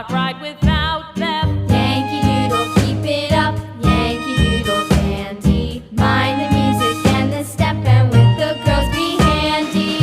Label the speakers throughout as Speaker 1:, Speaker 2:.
Speaker 1: not ride without them.
Speaker 2: Yankee Doodle, keep it up, Yankee Doodle dandy. Mind the music and the step, and with the girls be handy.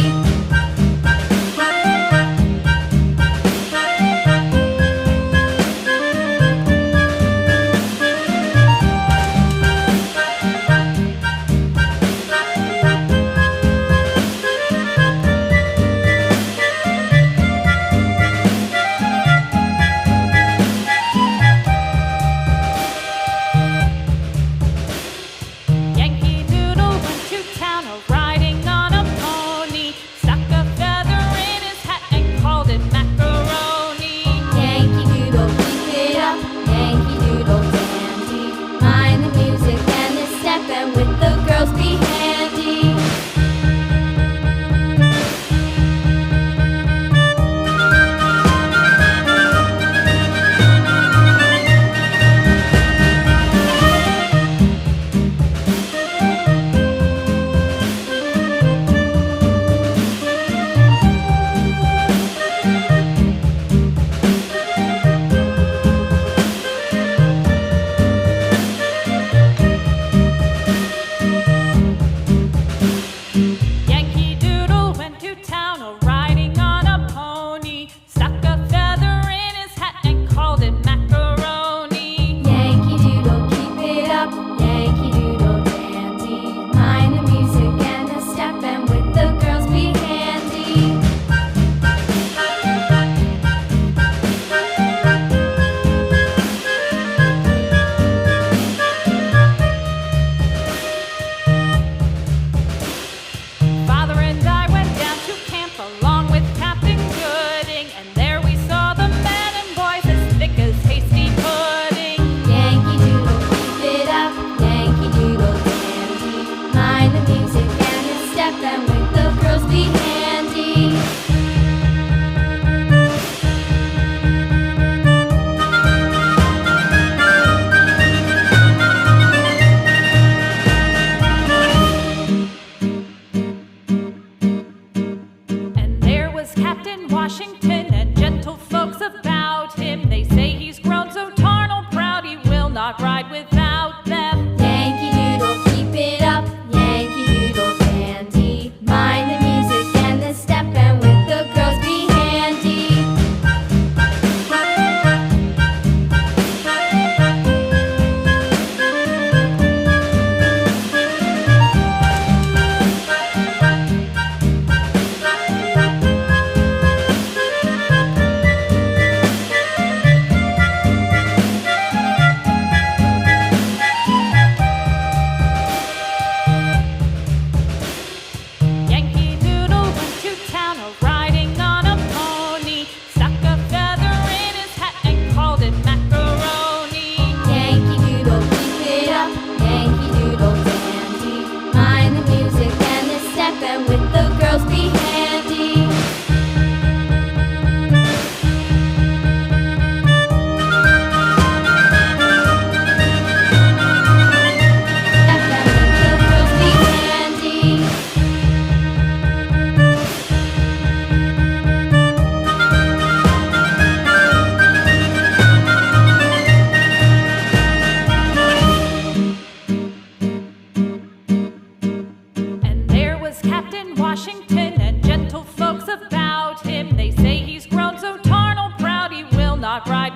Speaker 1: Yankee Doodle went to town riding on a pony, stuck a feather in his hat and called it macaroni.
Speaker 2: Yankee Doodle, keep it up, Yankee Doodle dandy. Mind the music and the step, and with the girls be handy.
Speaker 1: Yankee Doodle went to town riding on a pony, stuck a feather in his hat and called it macaroni.
Speaker 2: Yankee Doodle, keep it up, Yankee Doodle dandy. Mind the music and the step, and with the girls be handy.
Speaker 1: Father and I went down to camp along with Captain Gooding, and there we saw the men and boys as thick as hasty pudding.
Speaker 2: Yankee Doodle, keep it up, Yankee Doodle dandy. Mind the music and the step, and with the girls be handy.
Speaker 1: And there was Captain Washington and gentle folks about him. They say he's grown so tarnal proud he will not ride without them.
Speaker 2: Yankee Doodle, keep it up, Yankee Doodle dandy. Mind the music and the step, and with the girls be handy.
Speaker 1: Yankee Doodle went to town riding on a pony, stuck a feather in his hat and called it macaroni.
Speaker 2: Yankee Doodle, keep it up, Yankee Doodle dandy. Mind the music and the step, and with the girls be handy. Step, and with the girls be handy.
Speaker 1: And there was Captain Washington and gentle folks about him. They say he's grown so tarnal proud he will not ride